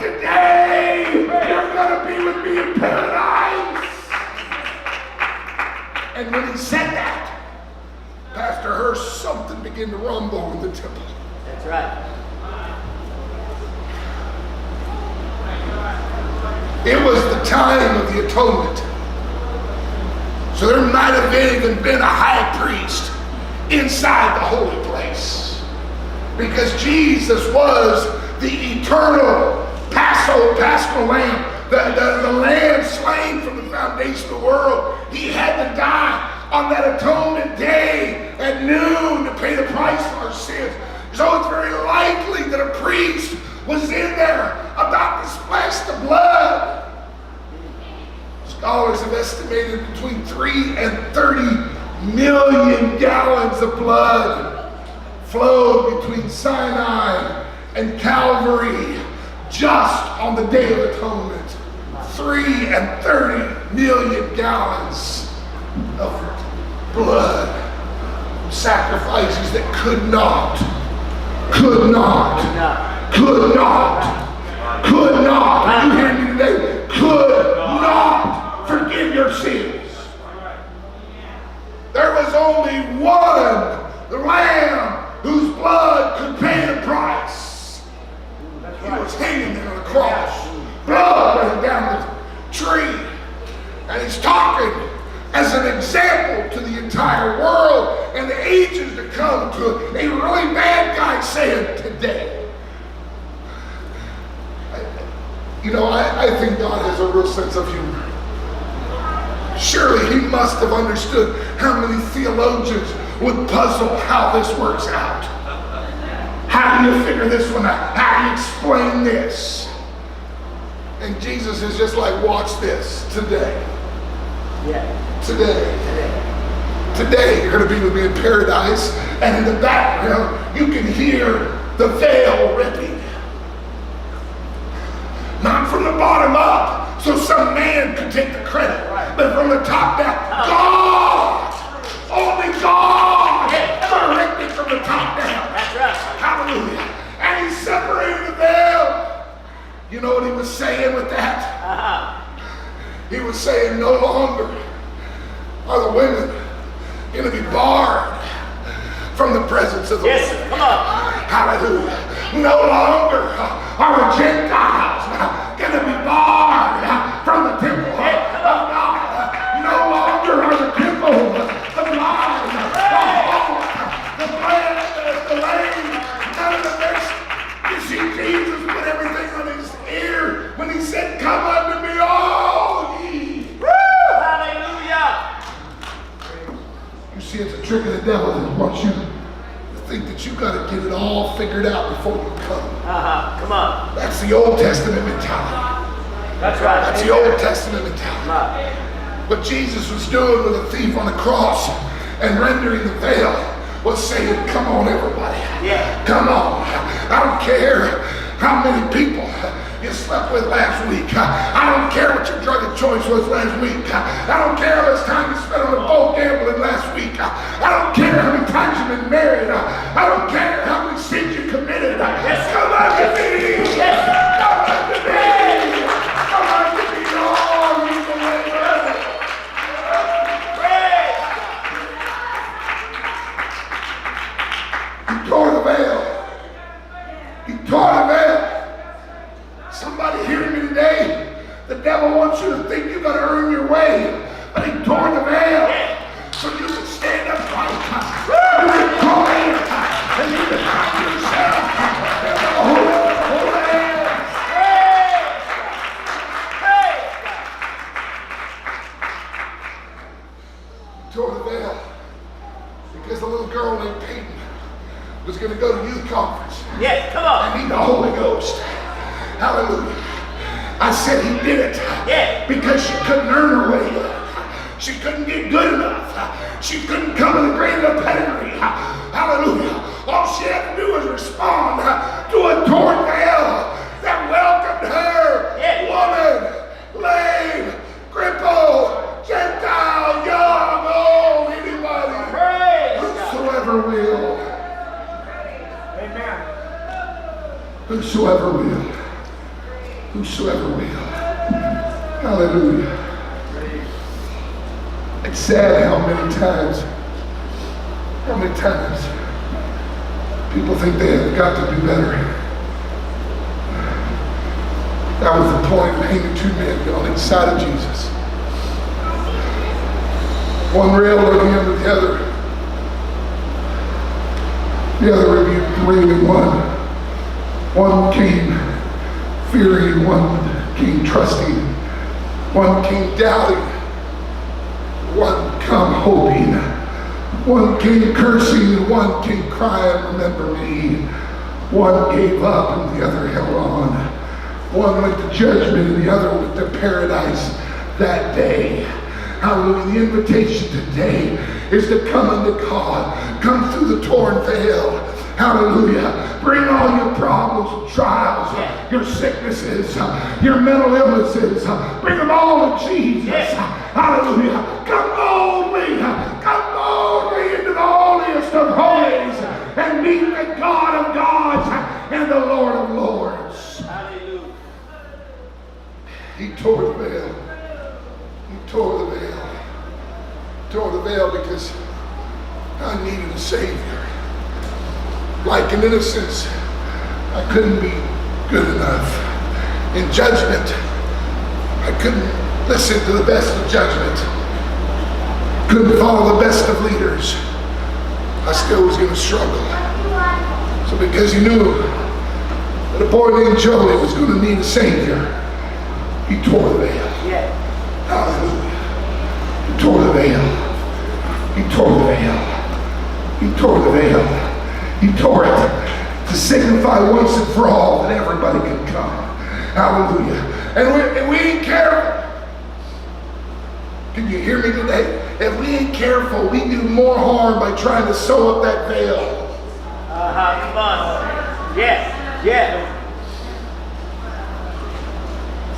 today you're going to be with me in paradise. And when he said that, Pastor Hurst, something began to rumble in the temple. That's right. It was the time of the atonement. So there might have even been a high priest inside the holy place, because Jesus was the eternal Paschal Lamb, the Lamb slain from the foundation of the world. He had to die on that atonement day at noon to pay the price for our sins. So it's very likely that a priest was in there about to splash the blood. Scholars have estimated between 3 and 30 million gallons of blood flowed between Sinai and Calvary just on the Day of Atonement. 3 and 30 million gallons of blood. Sacrifices that could not, are you hearing me today? Could not forgive your sins. There was only one Lamb whose blood could pay the price. He was hanging there on the cross, blood running down the tree, and he's talking as an example to the entire world and the ages to come, to a really bad guy saying today. I think God has a real sense of humor. Surely he must have understood how many theologians would puzzle how this works out. How do you figure this one out? How do you explain this? And Jesus is just like, watch this today. Yeah. Today you're going to be with me in paradise, and in the background you can hear the veil ripping. Not from the bottom up, so some man could take the credit, but from the top down. God! Only God can rip it from the top down. That's right. Hallelujah. And he separated the veil. You know what he was saying with that? He was saying, no longer are the women going to be barred from the presence of the Lord. Come on. Hallelujah. No longer are the Gentiles going to be barred from the temple of God. No longer are the temple, the blind, the halt, the lame, none of the rest. You see, Jesus put everything on his ear when he said, come unto me all ye. Hallelujah. You see, it's a trick of the devil that wants you to think that you've got to get it all figured out before you come. Come on. That's the Old Testament mentality. That's right. That's the Old Testament mentality. What Jesus was doing with a thief on the cross and rendering the veil was saying, come on everybody. Yeah. Come on. I don't care how many people you slept with last week. I don't care what your drug of choice was last week. I don't care how much time you spent on the boat gambling last week. I don't care how many times you've been married. I don't care how many sins you committed. Come unto me. Come unto me. Come unto me, all you believers. He tore the veil. He tore the veil. Somebody hearing me today? The devil wants you to think you've got to earn your way, but he tore the veil so you can stand up right. You can call in and you can find yourself in the Holy Land. He tore the veil because the little girl named Peyton was going to go to youth conference. Yes, come on. And need the Holy Ghost. Hallelujah. I said he did it because she couldn't earn her way up. She couldn't get good enough. She couldn't come with a great enough pedigree. Hallelujah. All she had to do was respond to a torn veil that welcomed her. Woman, lame, crippled, Gentile, young, old, anybody. Whosoever will. Amen. Whosoever will. whosoever will. Hallelujah. It's sad how many times people think they have got to do better. That was the point of hanging two men on each side of Jesus. One railed on him with the other. The other rebuked one. One came fearing, one came trusting, one came doubting, one come hoping, one came cursing, and one came crying, remember me. One gave up and the other held on. One went to judgment and the other went to paradise that day. Hallelujah. The invitation today is to come unto God. Come through the torn veil. Hallelujah. Bring all your problems and trials, your sicknesses, your mental illnesses. Bring them all to Jesus. Hallelujah. Come boldly into the holiest of holies and meet the God of gods and the Lord of lords. Hallelujah. He tore the veil. He tore the veil. He tore the veil because I needed a Savior. Like in innocence, I couldn't be good enough. In judgment, I couldn't listen to the best of judgment. Couldn't follow the best of leaders. I still was going to struggle. So because he knew that a boy named Joey was going to need a Savior, he tore the veil. Hallelujah. He tore the veil. He tore the veil. He tore the veil. He tore it to signify once and for all that everybody could come. Hallelujah. And we ain't careful. Can you hear me today? If we ain't careful, we do more harm by trying to sew up that veil. Come on. Yeah.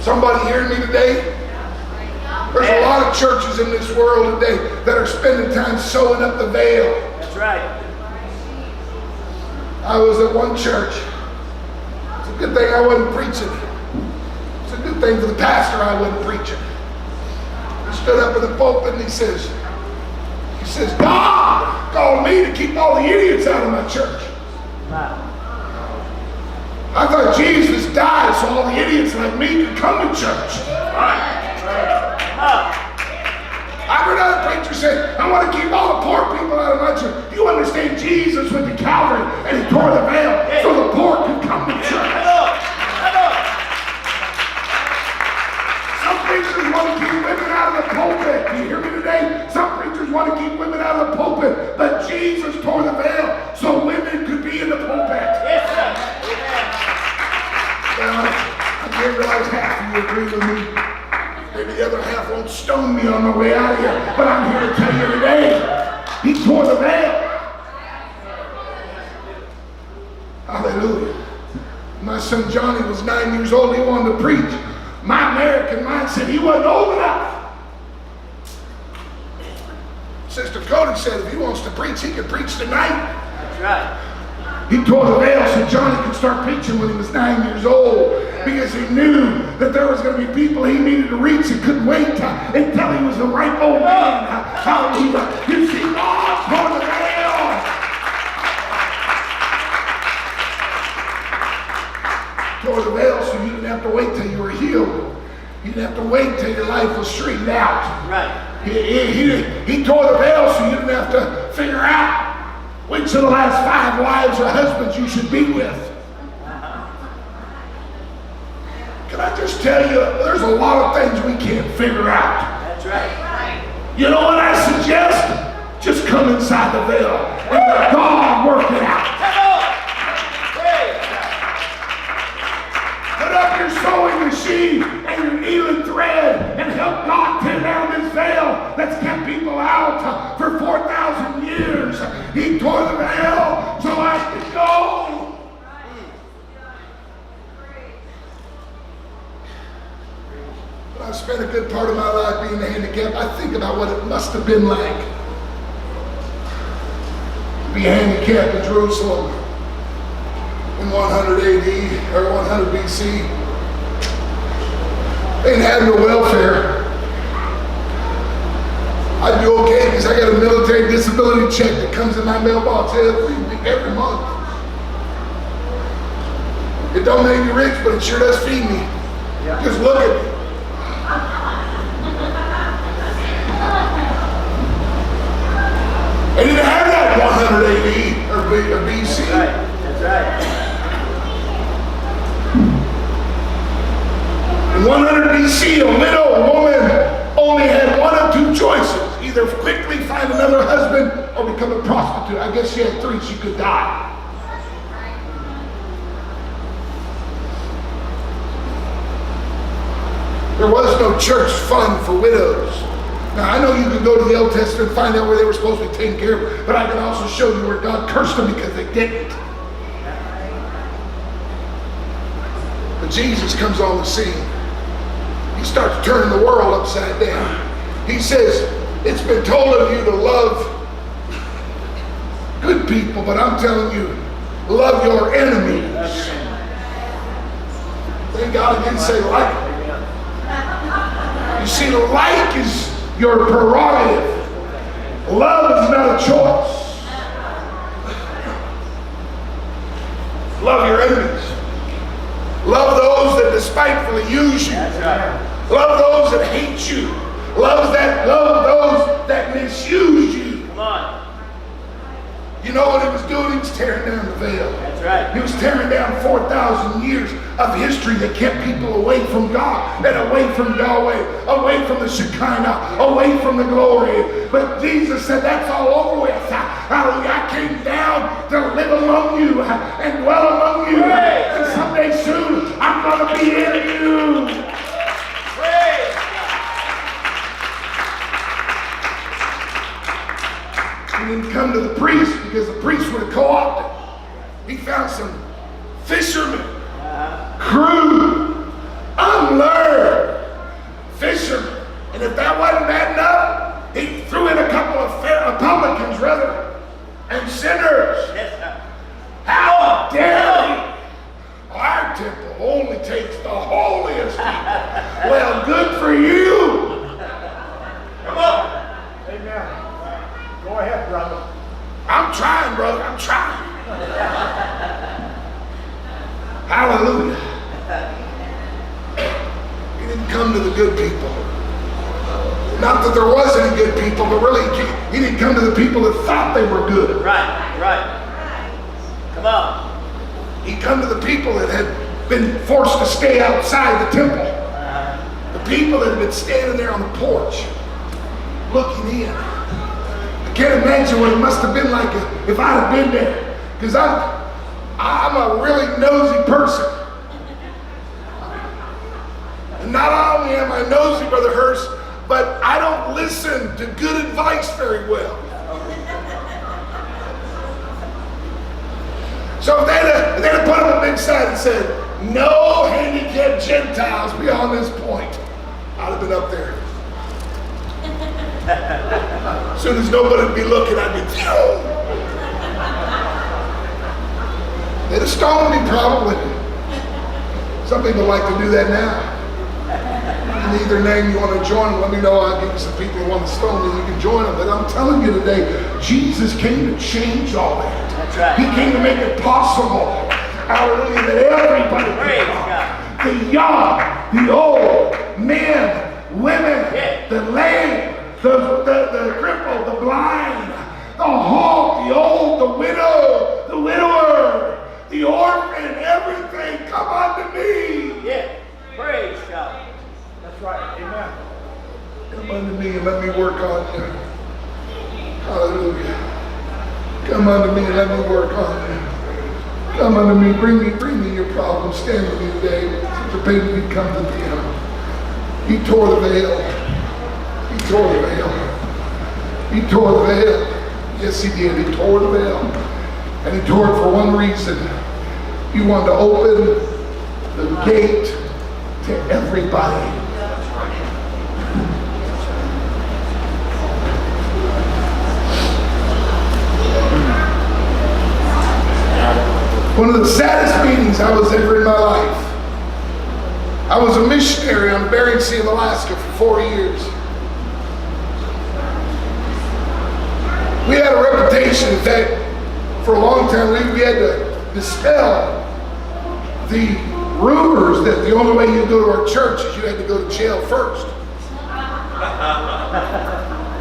Somebody hearing me today? There's a lot of churches in this world today that are spending time sewing up the veil. That's right. I was at one church. It's a good thing I wasn't preaching. It's a good thing for the pastor I wasn't preaching. He stood up in the pulpit and he says, God called me to keep all the idiots out of my church. Wow. I thought Jesus died so all the idiots like me could come to church. I heard another preacher say, I want to keep all the poor people out of my church. You understand, Jesus went to Calvary and he tore the veil so the poor could come to church. Some preachers want to keep women out of the pulpit. Do you hear me today? Some preachers want to keep women out of the pulpit, but Jesus tore the veil so women could be in the pulpit. Yes, sir. Well, I didn't realize half of you agree with me. Maybe the other half won't stone me on my way out of here, but I'm here to tell you today, he tore the veil. Hallelujah. My son Johnny was 9 years old. He wanted to preach. My American mind said he wasn't old enough. Sister Cody said if he wants to preach, he can preach tonight. That's right. He tore the veil so Johnny could start preaching when he was 9 years old because he knew that there was going to be people he needed to reach and couldn't wait until he was a ripe old man. Hallelujah. You see, God tore the veil. Tore the veil so you didn't have to wait till you were healed. You didn't have to wait till your life was straightened out. Right. He tore the veil so you didn't have to figure out which of the last 5 wives or husbands you should be with. Can I just tell you, there's a lot of things we can't figure out. That's right. You know what I suggest? Just come inside the veil and let God work it out. Put up your sewing machine and your needle and thread and help God tear down this veil that's kept people out for 4,000 years. He tore the veil so I could go. But I've spent a good part of my life being handicapped. I think about what it must have been like to be handicapped in Jerusalem in 100 AD or 100 BC. Ain't had no welfare. I'd be okay because I got a military disability check that comes in my mailbox every month. It don't make me rich, but it sure does feed me. Yeah. Just look at me. They didn't have that 100 AD or BC. That's right. That's right. In 100 BC, a widow woman only had one of two choices. Either quickly find another husband or become a prostitute. I guess she had three. She could die. There was no church fund for widows. Now, I know you can go to the Old Testament and find out where they were supposed to be taken care of, but I can also show you where God cursed them because they didn't. But Jesus comes on the scene. He starts turning the world upside down. He says, it's been told of you to love good people, but I'm telling you, love your enemies. Thank God I didn't say like. You see, like is your prerogative. Love is not a choice. Love your enemies. Love those that despitefully use you. Love those that hate you. Love those that misuse you. Come on. You know what he was doing? He was tearing down the veil. That's right. He was tearing down 4,000 years of history that kept people away from God, and away from Yahweh, away from the Shekinah, away from the glory. But Jesus said, that's all over with. Hallelujah. I came down to live among you and dwell among you. Praise. And someday soon, I'm going to be in you. Praise. He didn't come to the priest because the priest would have co-opted. He found some fishermen, crude, unlearned fishermen. And if that wasn't bad enough, he threw in a couple of publicans, rather, and sinners. Yes, sir. How dare he? Our temple only takes the holiest people. Well, good for you. Come on. Amen. Go ahead, brother. I'm trying, brother. I'm trying. Hallelujah. He didn't come to the good people. Not that there was any good people, but really he didn't come to the people that thought they were good. Right, right. Come on. He come to the people that had been forced to stay outside the temple. The people that had been standing there on the porch, looking in. I can't imagine what it must have been like if I'd have been there. Because I'm a really nosy person. And not only am I nosy, Brother Hurst, but I don't listen to good advice very well. So if they'd have put up a big sign and said, no handicapped Gentiles beyond this point, I'd have been up there. As soon as nobody would be looking, I'd be thrown. They'd have stoned me probably. Some people like to do that now. In either name you want to join, let me know. I'll give you some people who want to stone me. You can join them. But I'm telling you today, Jesus came to change all that. That's right. He came to make it possible. Hallelujah. That everybody Praise can come. God. The young, the old, men, women, Yeah. the lame, the crippled, the blind, the halt, the old, the widow, the widower, the orphan, everything. Come unto me. Yeah. Praise God. That's right. Amen. Come unto me and let me work on you. Hallelujah. Come unto me and let me work on you. Come unto me, bring me your problems. Stand with me today. The baby come to him. He tore the veil. He tore the veil. He tore the veil. Yes, he did. He tore the veil. And he tore it for one reason. He wanted to open the gate to everybody. One of the saddest meetings I was ever in my life I was a missionary on Bering Sea of Alaska for 4 years. We had a reputation that for a long time we had to dispel the rumors that the only way you go to our church is you had to go to jail first.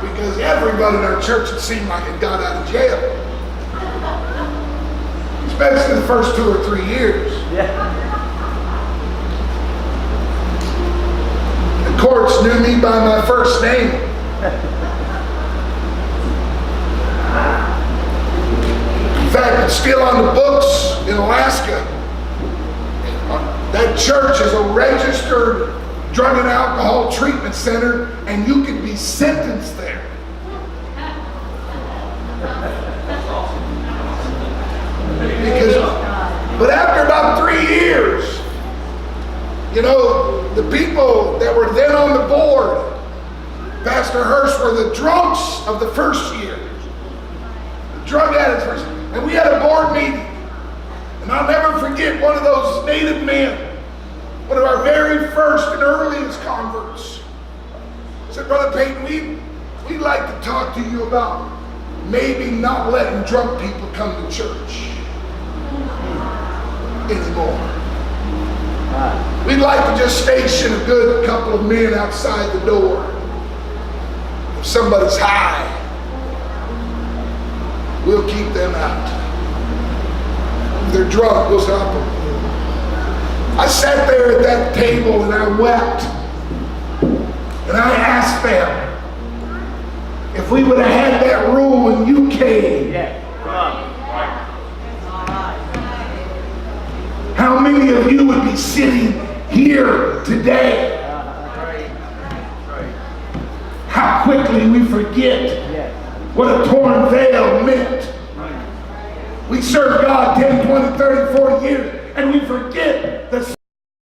Because everybody in our church, it seemed like it got out of jail. Especially the first 2 or 3 years. Yeah. The courts knew me by my first name. In fact, it's still on the books in Alaska. That church is a registered drug and alcohol treatment center, and you can be sentenced there. But after about 3 years, you know, the people that were then on the board, Pastor Hurst, were the drunks of the first year. The drug addicts first. And we had a board meeting. And I'll never forget one of those native men, one of our very first and earliest converts, said, Brother Peyton, we'd like to talk to you about maybe not letting drunk people come to church anymore. We'd like to just station a good couple of men outside the door. If somebody's high, we'll keep them out. If they're drunk, we'll stop them. I sat there at that table and I wept. And I asked them if we would have had that rule when you came. Yeah. Come on. How many of you would be sitting here today? How quickly we forget what a torn veil meant. We serve God 10, 20, 30, 40 years, and we forget the